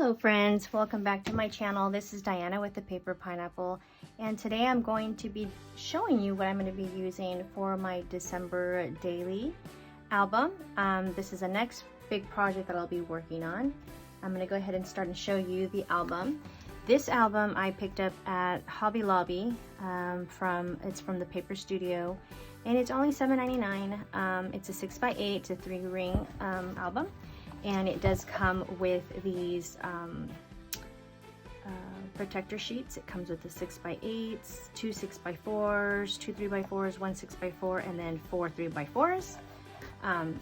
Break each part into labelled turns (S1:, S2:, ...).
S1: Hello friends, welcome back to my channel. This is Diana with the Paper Pineapple, and today I'm going to be showing you what I'm going to be using for my December daily album. This is the next big project that I'll be working on. I'm going to go ahead and start and show you the album. This album I picked up at Hobby Lobby. It's from the Paper Studio, and it's only $7.99. It's a 6x8, it's a 3-ring album. And it does come with these protector sheets. It comes with the 6x8s, 2 6x4s, 2 3x4s, 1 6x4, and then 4 3x4s.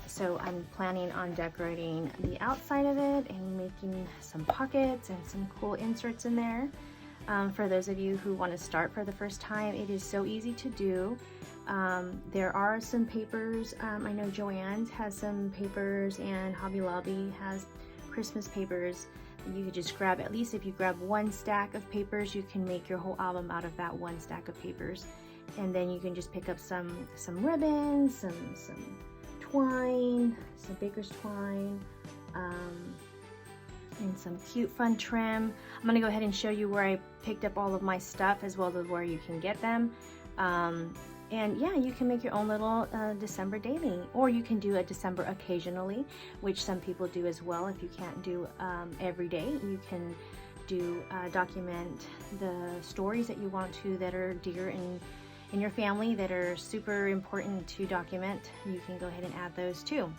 S1: So I'm planning on decorating the outside of it and making some pockets and some cool inserts in there. For those of you who want to start for the first time, it is so easy to do. There are some papers. I know Joann's has some papers, and Hobby Lobby has Christmas papers. You could just grab, at least if you grab one stack of papers, you can make your whole album out of that one stack of papers. And then you can just pick up some ribbons, some twine, some baker's twine, and some cute fun trim. I'm gonna go ahead and show you where I picked up all of my stuff, as well as where you can get them. And yeah, you can make your own little December daily, or you can do a December occasionally, which some people do as well. If you can't do every day, you can do document the stories that you want to, that are dear in your family, that are super important to document. You can go ahead and add those too.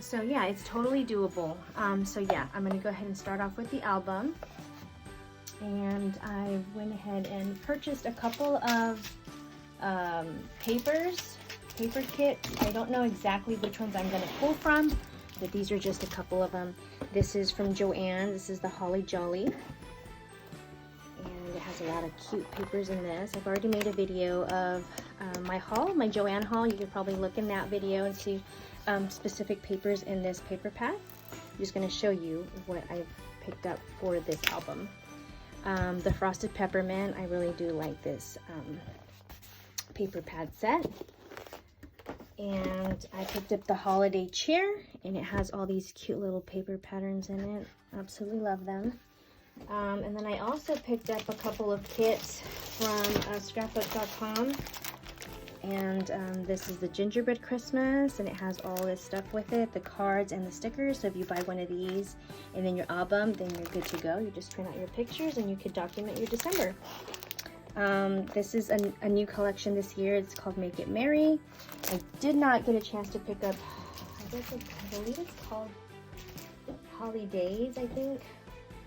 S1: So yeah, it's totally doable. So yeah, I'm gonna go ahead and start off with the album. And I went ahead and purchased a couple of paper kits. I don't know exactly which ones I'm going to pull from, but these are just a couple of them. This is from Joann. This is the Holly Jolly, and it has a lot of cute papers in this. I've already made a video of my haul, my Joann haul. You could probably look in that video and see specific papers in this paper pad. I'm just going to show you what I've picked up for this album. The Frosted Peppermint, I really do like this paper pad set. And I picked up the Holiday Chair, and it has all these cute little paper patterns in it. Absolutely love them. And then I also picked up a couple of kits from scrapbook.com. And this is the Gingerbread Christmas, and it has all this stuff with it, the cards and the stickers. So if you buy one of these and then your album, then you're good to go. You just print out your pictures and you could document your December. This is a new collection this year. It's called Make It Merry. I did not get a chance to pick up, I believe it's called Holidays, I think.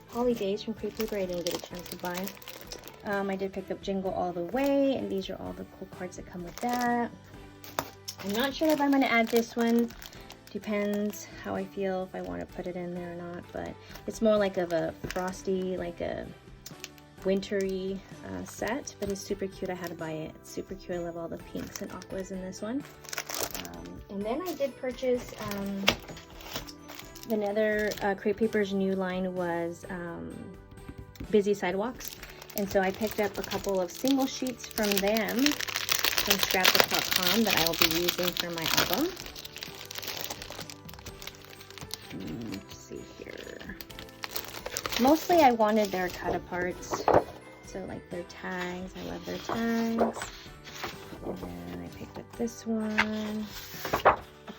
S1: Holidays from Crafty. I didn't get a chance to buy. I did pick up Jingle All the Way, and these are all the cool cards that come with that. I'm not sure if I'm going to add this one. Depends how I feel, if I want to put it in there or not, but it's more like of a frosty, like a wintry set, but it's super cute. I had to buy it. It's super cute. I love all the pinks and aquas in this one. And then I did purchase another Crate Paper's new line was Busy Sidewalks. And so I picked up a couple of single sheets from them, from scrapbook.com, that I will be using for my album. Let's see here. Mostly I wanted their cut aparts, so like their tags. I love their tags. And then I picked up this one,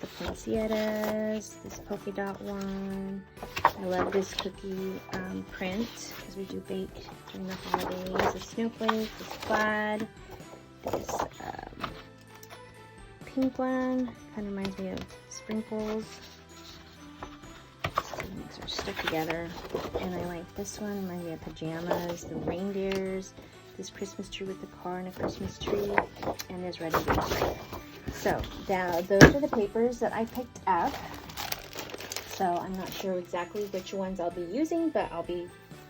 S1: the poinsettias, this polka dot one. I love this cookie print, because we do bake during the holidays. This snowflake, this plaid, this pink one, kind of reminds me of sprinkles. These are stuck together. And I like this one, reminds me of pajamas, the reindeers, this Christmas tree with the car and a Christmas tree, and this red and green stripe. So those are the papers that I picked up. So I'm not sure exactly which ones I'll be using, but I'll be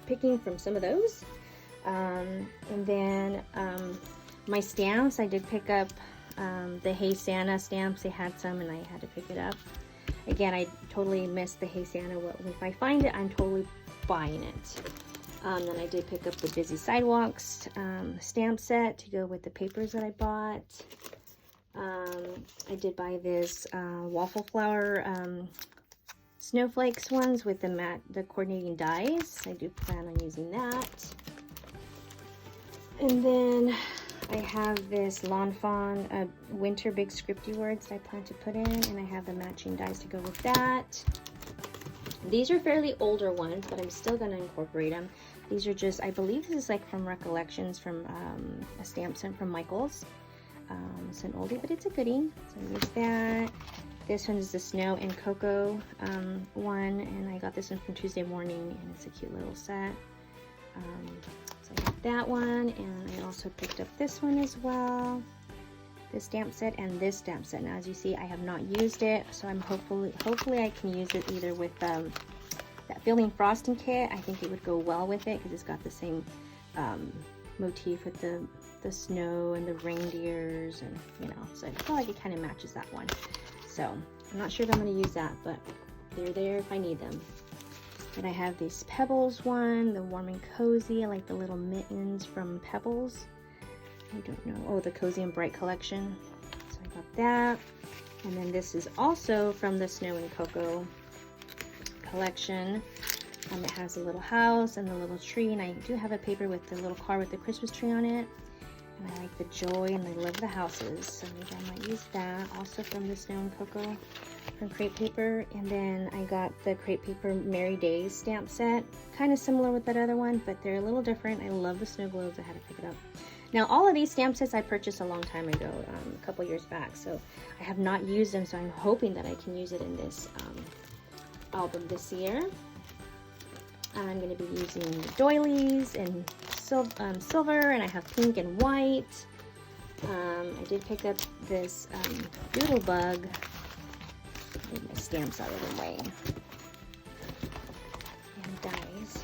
S1: picking from some of those. And then my stamps, I did pick up the Hey Santa stamps. They had some and I had to pick it up. Again, I totally missed the Hey Santa. If I find it, I'm totally buying it. Then I did pick up the Busy Sidewalks stamp set to go with the papers that I bought. I did buy this waffle flower snowflakes ones with the coordinating dies. I do plan on using that. And then I have this Lawn Fawn winter big scripty words I plan to put in, and I have the matching dies to go with that. These are fairly older ones, but I'm still going to incorporate them. These are just, I believe this is like from Recollections from a stamp sent from Michael's. It's an oldie, but it's a goodie. So I use that. This one is the Snow and Cocoa one, and I got this one from Tuesday Morning, and it's a cute little set. So I got that one, and I also picked up this one as well. This stamp set and this stamp set. Now, as you see, I have not used it, so I'm hopefully I can use it either with that Feeling Frosting kit. I think it would go well with it because it's got the same motif with the snow and the reindeers, and you know, so I feel like it kind of matches that one. So I'm not sure if I'm going to use that, but they're there if I need them. And I have this Pebbles one, the Warm and Cozy. I like the little mittens from Pebbles. I don't know. Oh, the Cozy and Bright collection. So I got that. And then this is also from the Snow and Cocoa collection. It has a little house and the little tree, and I do have a paper with the little car with the Christmas tree on it. And I like the joy, and I love the houses, so maybe I might use that. Also from the Snow and Cocoa from Crepe Paper. And then I got the Crepe Paper Merry Days stamp set. Kind of similar with that other one, but they're a little different. I love the snow globes. I had to pick it up. Now, all of these stamp sets I purchased a long time ago, a couple years back, so I have not used them, so I'm hoping that I can use it in this album this year. I'm going to be using doilies and silver, and I have pink and white. I did pick up this doodle bug. Move my stamps out of the way. And dies.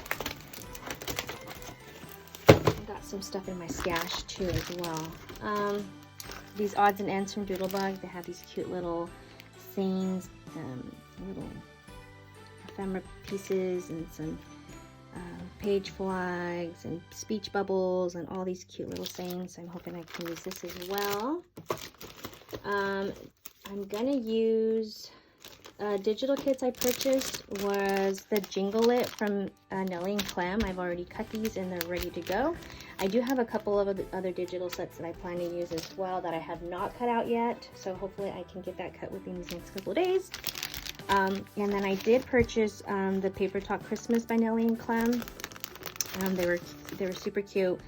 S1: I got some stuff in my stash too as well. These odds and ends from Doodle Bug. They have these cute little things, little ephemera pieces, and some page flags and speech bubbles and all these cute little sayings. I'm hoping I can use this as well. I'm gonna use digital kits I purchased was the Jingle It from Nelly and Clem. I've already cut these and they're ready to go. I do have a couple of other digital sets that I plan to use as well that I have not cut out yet, so hopefully I can get that cut within these next couple of days. And then I did purchase the Paper Talk Christmas by Nelly and Clem. They were super cute,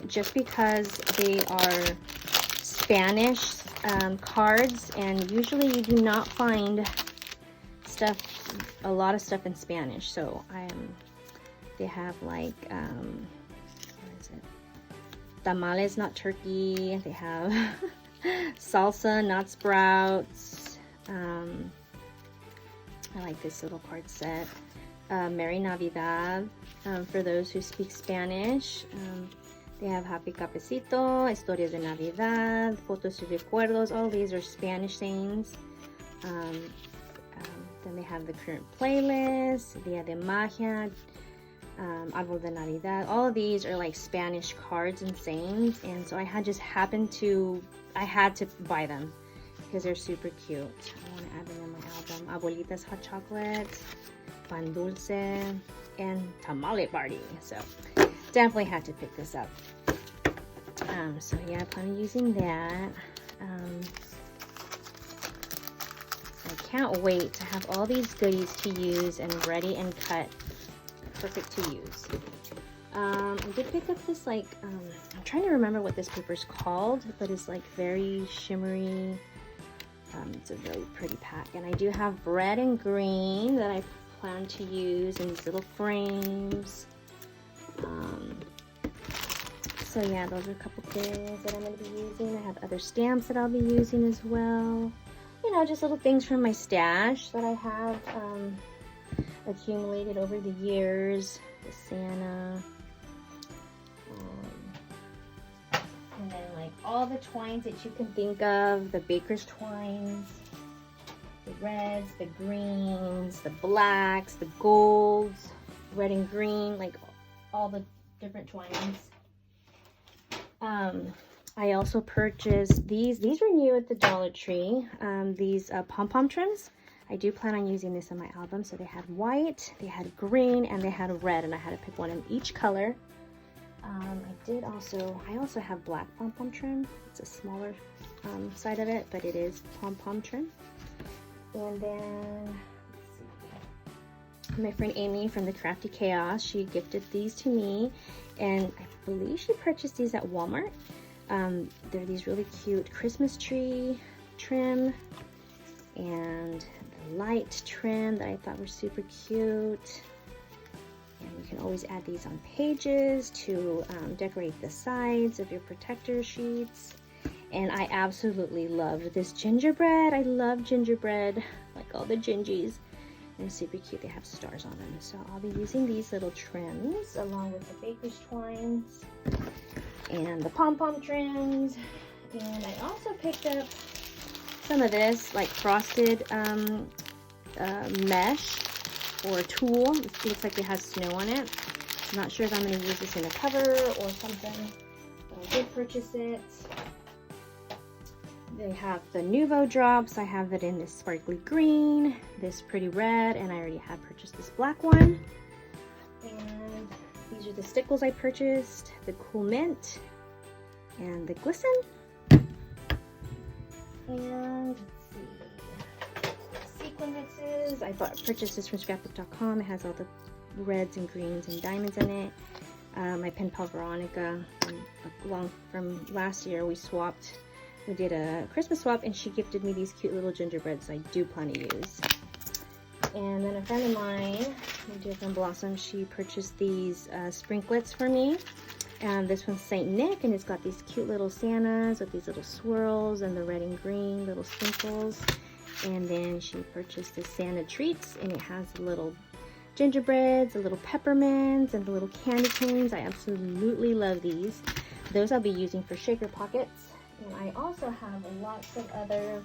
S1: just because they are Spanish cards, and usually you do not find a lot of stuff in Spanish. So they have like what is it? Tamales, not turkey. They have salsa, not sprouts. I like this little card set. Merry Navidad, for those who speak Spanish. They have Happy Cafecito, Historias de Navidad, Fotos y Recuerdos. All these are Spanish sayings. Then they have the current playlist, Dia de Magia, Árbol de Navidad. All of these are like Spanish cards and sayings, and so I had to buy them because they're super cute. I want to add them in my album. Abuelita's Hot Chocolate, Pan Dulce, and Tamale Party. So definitely had to pick this up. So yeah, I plan on using that. I can't wait to have all these goodies to use and ready and cut. Perfect to use. I did pick up this, like, I'm trying to remember what this paper is called, but it's like very shimmery. It's a really pretty pack, and I do have red and green that I plan to use in these little frames. So yeah, those are a couple things that I'm going to be using. I have other stamps that I'll be using as well. You know, just little things from my stash that I have accumulated over the years. The Santa. And then like all the twines that you can think of. The baker's twines. The reds, the greens, the blacks, the golds, red and green. Like all the different twines. I also purchased these. These were new at the Dollar Tree. These pom-pom trims. I do plan on using this in my album. So they had white, they had green, and they had red, and I had to pick one in each color. I also have black pom-pom trim. It's a smaller side of it, but it is pom-pom trim. And then, let's see, my friend Amy from the Crafty Chaos, she gifted these to me, and I believe she purchased these at Walmart. They're these really cute Christmas tree trim and the light trim that I thought were super cute. And you can always add these on pages to decorate the sides of your protector sheets. And I absolutely loved this gingerbread. I love gingerbread, like all the gingies. And it's super cute. They have stars on them. So I'll be using these little trims along with the baker's twines and the pom-pom trims. And I also picked up some of this, like frosted mesh or tulle. It looks like it has snow on it. I'm not sure if I'm going to use this in a cover or something, but I did purchase it. They have the Nuvo drops. I have it in this sparkly green, this pretty red, and I already had purchased this black one. And these are the stickles I purchased, the cool mint and the glisten. And let's see, sequin mixes. I purchased this from scrapbook.com. It has all the reds and greens and diamonds in it. My pen pal Veronica, from last year, we did a Christmas swap, and she gifted me these cute little gingerbreads I do plan to use. And then a friend of mine, my dear friend Blossom, she purchased these sprinklets for me. And this one's Saint Nick, and it's got these cute little Santas with these little swirls and the red and green little sprinkles. And then she purchased the Santa treats, and it has the little gingerbreads, the little peppermints, and the little candy canes. I absolutely love these. Those I'll be using for shaker pockets. And I also have lots of other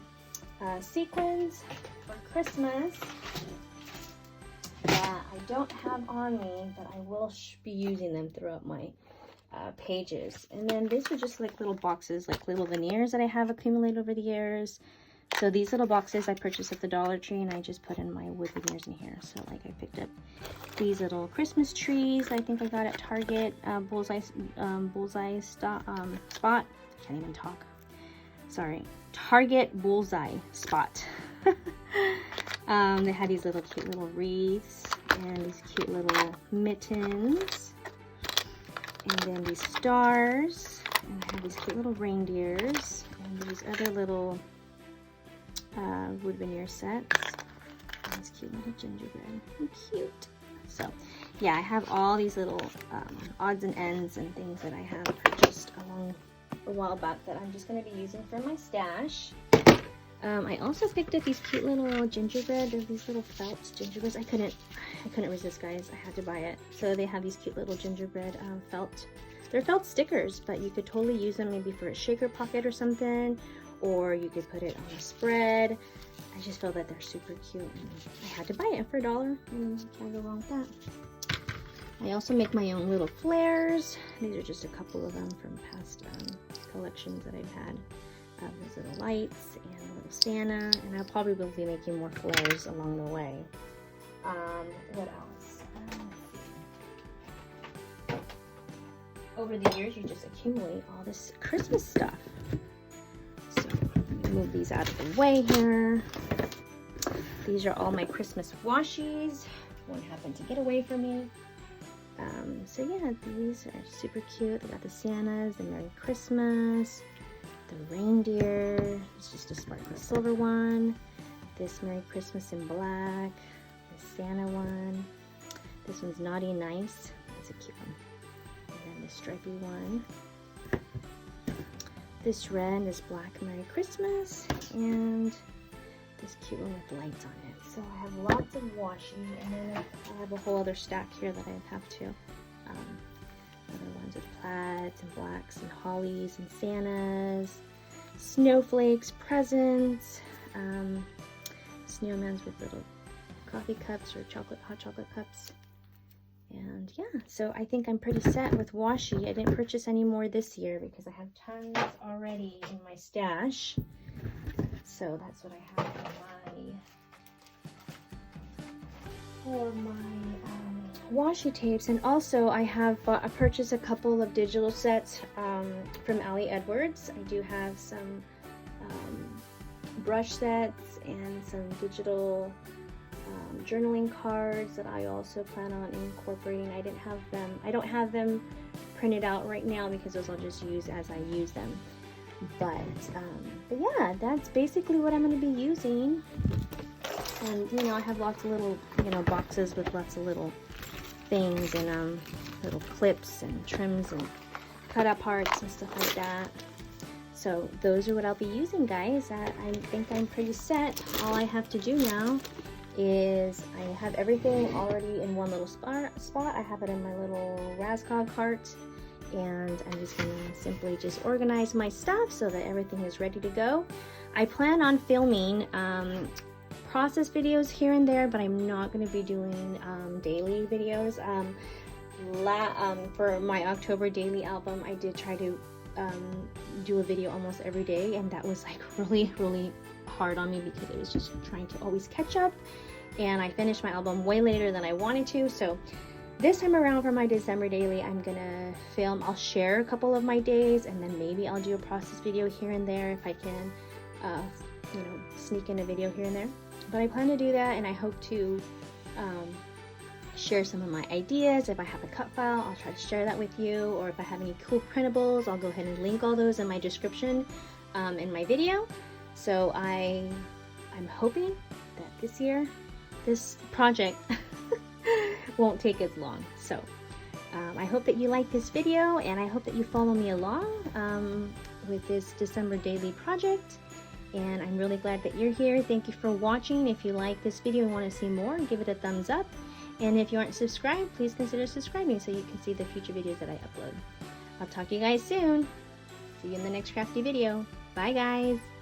S1: sequins for Christmas that I don't have on me, but I will be using them throughout my pages. And then these are just like little boxes, like little veneers that I have accumulated over the years. So these little boxes I purchased at the Dollar Tree, and I just put in my wood veneers in here. So like I picked up these little Christmas trees I think I got at Target, bullseye spot. Can't even talk. Sorry, Target bullseye spot. They had these little cute little wreaths and these cute little mittens. And then these stars, and I have these cute little reindeers, and these other little wood veneer sets, and this cute little gingerbread. How cute. So, yeah, I have all these little odds and ends and things that I have purchased along a while back that I'm just going to be using for my stash. I also picked up these cute little gingerbread. There's these little felt gingerbreads. I couldn't resist, guys. I had to buy it. So they have these cute little gingerbread felt. They're felt stickers, but you could totally use them maybe for a shaker pocket or something, or you could put it on a spread. I just feel that they're super cute, and I had to buy it for $1, and can't go wrong with that. I also make my own little flares. These are just a couple of them from past collections that I've had. Those little lights and a little Santa, and I'll probably be making more flares along the way. What else? Over the years, you just accumulate all this Christmas stuff. So let me move these out of the way here. These are all my Christmas washies. One happened to get away from me. So yeah, these are super cute. They got the Santas, the Merry Christmas, the reindeer. It's just a sparkly silver one. This Merry Christmas in black. The Santa one. This one's Naughty Nice. That's a cute one. And then the stripy one. This red, this black Merry Christmas, and this cute one with lights on it. So I have lots of washi, and then I have a whole other stack here that I have too. Other ones with plaids and blacks and hollies and Santas, snowflakes, presents, snowmans with little coffee cups or hot chocolate cups. And yeah, so I think I'm pretty set with washi. I didn't purchase any more this year because I have tons already in my stash. So that's what I have in for my washi tapes. And also I purchased a couple of digital sets from Ali Edwards. I do have some brush sets and some digital journaling cards that I also plan on incorporating. I don't have them printed out right now because those I'll just use as I use them. But yeah, that's basically what I'm going to be using. And you know, I have lots of little, you know, boxes with lots of little things and little clips and trims and cut up parts and stuff like that. So those are what I'll be using, guys. I think I'm pretty set. All I have to do now is I have everything already in one little spot. I have it in my little Raskog cart, and I'm just going to simply just organize my stuff so that everything is ready to go. I plan on filming process videos here and there, but I'm not going to be doing daily videos. For my October daily album, I did try to do a video almost every day, and that was like really hard on me because it was just trying to always catch up, and I finished my album way later than I wanted to. So this time around for my December daily, I'm gonna film. I'll share a couple of my days, and then maybe I'll do a process video here and there if I can, you know, sneak in a video here and there. But I plan to do that, and I hope to share some of my ideas. If I have a cut file, I'll try to share that with you, or if I have any cool printables, I'll go ahead and link all those in my description in my video. So I'm hoping that this year, this project won't take as long. So I hope that you like this video, and I hope that you follow me along with this December daily project. And I'm really glad that you're here. Thank you for watching. If you like this video and want to see more, give it a thumbs up. And if you aren't subscribed, please consider subscribing so you can see the future videos that I upload. I'll talk to you guys soon. See you in the next crafty video. Bye, guys.